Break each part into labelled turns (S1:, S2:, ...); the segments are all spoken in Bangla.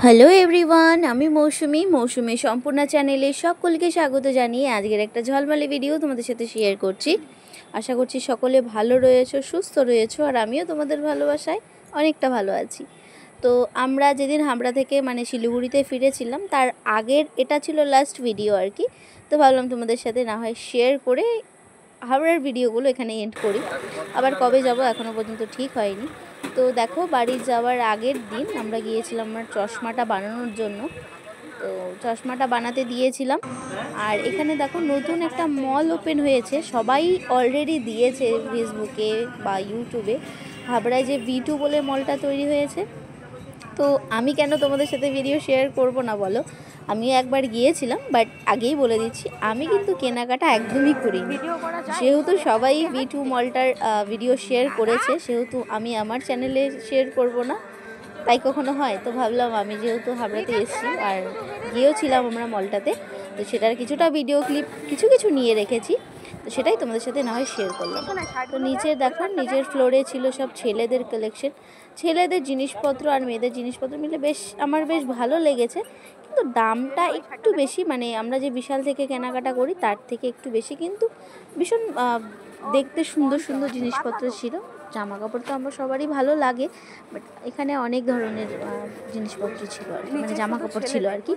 S1: হ্যালো এভরিওয়ান, আমি মৌসুমি সম্পূর্ণ চ্যানেলে সকলকে স্বাগত জানিয়ে আজকের একটা ঝলমলে ভিডিও তোমাদের সাথে শেয়ার করছি। আশা করছি সকলে ভালো রয়েছো, সুস্থ রয়েছো, আর আমিও তোমাদের ভালোবাসায় অনেকটা ভালো আছি। তো আমরা যেদিন হাবড়া থেকে শিলিগুড়িতে ফিরেছিলাম তার আগের এটা ছিল লাস্ট ভিডিও আর কি। তো ভাবলাম তোমাদের সাথে না হয় শেয়ার করে হাবড়ার ভিডিওগুলো এখানে এন্ড করি। আবার কবে যাব এখনও পর্যন্ত ঠিক হয়নি। তো দেখো, বাড়ি যাওয়ার আগের দিন আমরা গিয়েছিলাম আমার চশমাটা বানানোর জন্য। তো চশমাটা বানাতে দিয়েছিলাম। আর এখানে দেখো নতুন একটা মল ওপেন হয়েছে, সবাই অলরেডি দিয়েছে ফেসবুকে বা ইউটিউবে। হাবড়ায় যে V2 বলে মলটা তৈরি হয়েছে, তো আমি কেন তোমাদের সাথে ভিডিও শেয়ার করব না বলো। আমিও একবার গিয়েছিলাম, বাট আগেই বলে দিচ্ছি আমি কিন্তু কেনাকাটা একদমই করিনি। যেহেতু সবাই V2 মলটার ভিডিও শেয়ার করেছে, সেহেতু আমি আমার চ্যানেলে শেয়ার করব না, তাই কখনো হয়? তো ভাবলাম আমি যেহেতু হাবড়াতে এসেছি আর গিয়েওছিলাম আমরা মলটাতে, তো সেটার কিছুটা ভিডিও ক্লিপ কিছু নিয়ে রেখেছি। তো সেটাই তোমাদের সাথে না হয় শেয়ার করলাম। তো নিচে দেখো, নিচের ফ্লোরে ছিল সব ছেলেদের কালেকশন, ছেলেদের জিনিসপত্র আর মেয়েদের জিনিসপত্র মিলে আমার বেশ ভালো লেগেছে। কিন্তু দামটা একটু বেশি, আমরা যে বিশাল থেকে কেনাকাটা করি তার থেকে একটু বেশি, কিন্তু ভীষণ দেখতে সুন্দর সুন্দর জিনিসপত্র ছিল। জামা কাপড় তো আমরা সবারই ভালো লাগে, বাট এখানে অনেক ধরনের জিনিসপত্র ছিল আর কি, জামা কাপড় ছিল আর কি।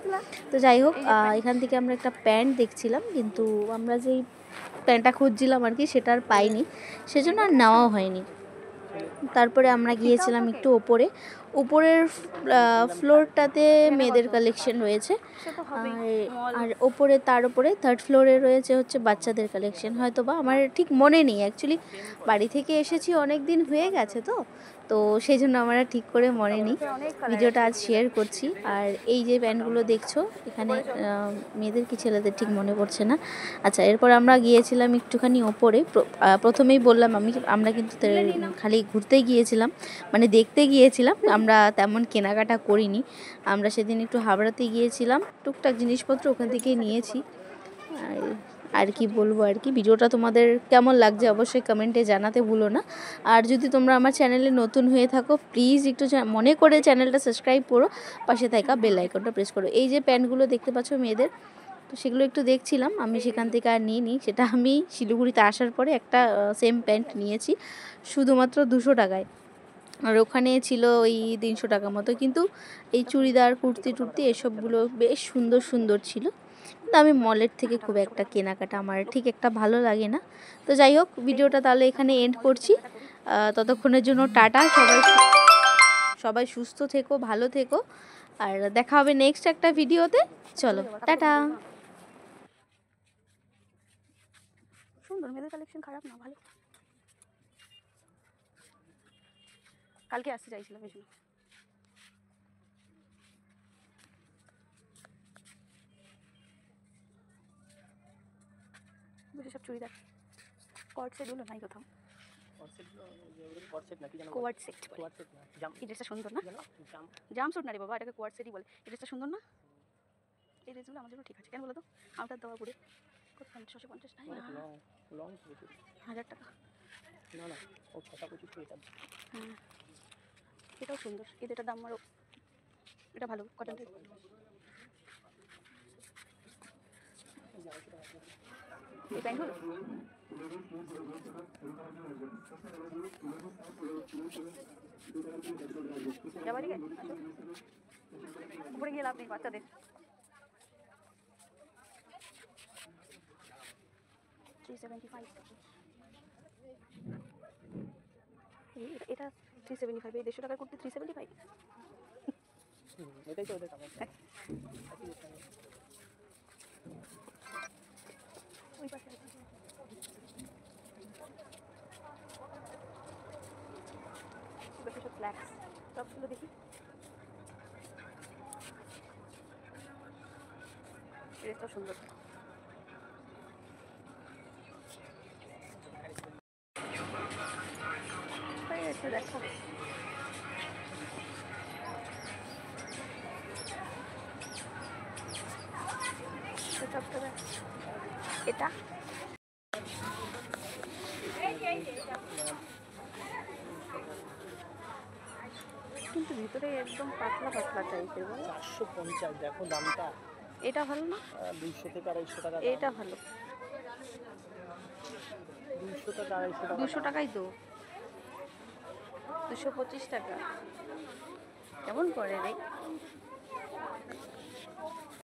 S1: তো যাই হোক, এখান থেকে আমরা একটা প্যান্ট দেখছিলাম, কিন্তু আমরা যেই প্যান্টটা খুঁজছিলাম আর কি সেটা আর পাইনি, সেজন্য আর নেওয়াও হয়নি। তারপরে আমরা গিয়েছিলাম একটু উপরের ফ্লোরটাতে মেয়েদের কালেকশন রয়েছে, আর তার উপরে থার্ড ফ্লোরে রয়েছে হচ্ছে বাচ্চাদের কালেকশন। হয়তো বা আমার ঠিক মনে নেই, অ্যাকচুয়ালি বাড়ি থেকে এসেছি অনেক দিন হয়ে গেছে, তো সেই জন্য আমার ঠিক করে মনে নেই। ভিডিওটা আজ শেয়ার করছি। আর এই যে প্যান্টগুলো দেখছো এখানে মেয়েদের কি ছেলেদের ঠিক মনে পড়ছে না। আচ্ছা, এরপর আমরা গিয়েছিলাম একটুখানি ওপরে। প্রথমেই বললাম আমরা কিন্তু খালি ঘুরতে গিয়েছিলাম, দেখতে গিয়েছিলাম, আমরা তেমন কেনাকাটা করিনি। আমরা সেদিন একটু হাবড়াতে গিয়েছিলাম, টুকটাক জিনিসপত্র ওখান থেকে নিয়েছি। আর কি বলবো, আর কি ভিডিওটা তোমাদের কেমন লাগছে অবশ্যই কমেন্টে জানাতে ভুলো না। আর যদি তোমরা আমার চ্যানেলে নতুন হয়ে থাকো, প্লিজ একটু মনে করে চ্যানেলটা সাবস্ক্রাইব করো, পাশে থাকা বেল আইকনটা প্রেস করো। এই যে প্যান্টগুলো দেখতে পাচ্ছ মেয়েদের, তো সেগুলো একটু দেখছিলাম, আমি সেখান থেকে আর নিইনি। সেটা আমি শিলিগুড়িতে আসার পরে একটা সেম প্যান্ট নিয়েছি শুধুমাত্র 200 টাকায়, আর ওখানে ছিল ওই 300 টাকা মতো। কিন্তু এই চুড়িদার কুর্তি এসবগুলো বেশ সুন্দর সুন্দর ছিল, কিন্তু আমি মলের থেকে খুব একটা কেনাকাটা আমার ঠিক একটা ভালো লাগে না। তো যাই হোক, ভিডিওটা তাহলে এখানে এন্ড করছি। ততক্ষণের জন্য টাটা, সবাই সুস্থ থেকো, ভালো থেকো, আর দেখা হবে নেক্সট একটা ভিডিওতে। চলো টাটা। সুন্দর মেয়েদের কালেকশন, খারাপ না, ভালো। কালকে আসতে চাইছিলাম এই জন্য। সব চুড়িদার কট সেটগুলো নাই কোথাও। কোয়ার্ড সেট এই ড্রেসটা সুন্দর না? জাম স্যুট না রে বাবা, এটাকে কোয়ার্ড সেটই বলে। এই ড্রেসটা সুন্দর না? এই ড্রেসগুলো আমার জন্য ঠিক আছে। কেন বলো তো? আউটার দেওয়া পুরে কত? 650 নাই, 1000 টাকা। হ্যাঁ, এটাও সুন্দর, কিন্তু এটার দাম আরও, এটা ভালো কটন। এই প্যান্টগুলো উপরে গিয়ে লাভ নেই বাচ্চাদের। এটা 375, এই 150 টাকার করতে 375। এটাই তো ওদের কামাই। ওই পাশে সব ফ্ল্যাক্স সবগুলো দেখি। ড্রেসটা সুন্দর। দেখো এটা কিন্তু ভিতরে একদম পাতলা পাতলা টাইপের।
S2: 450 দেখো দামটা।
S1: এটা ভালো না?
S2: 200 থেকে 250 টাকা।
S1: এটা ভালো।
S2: 200 টাকা 250 টাকা।
S1: 200 টাকাই তো। 225 টাকা। কেমন করে রে?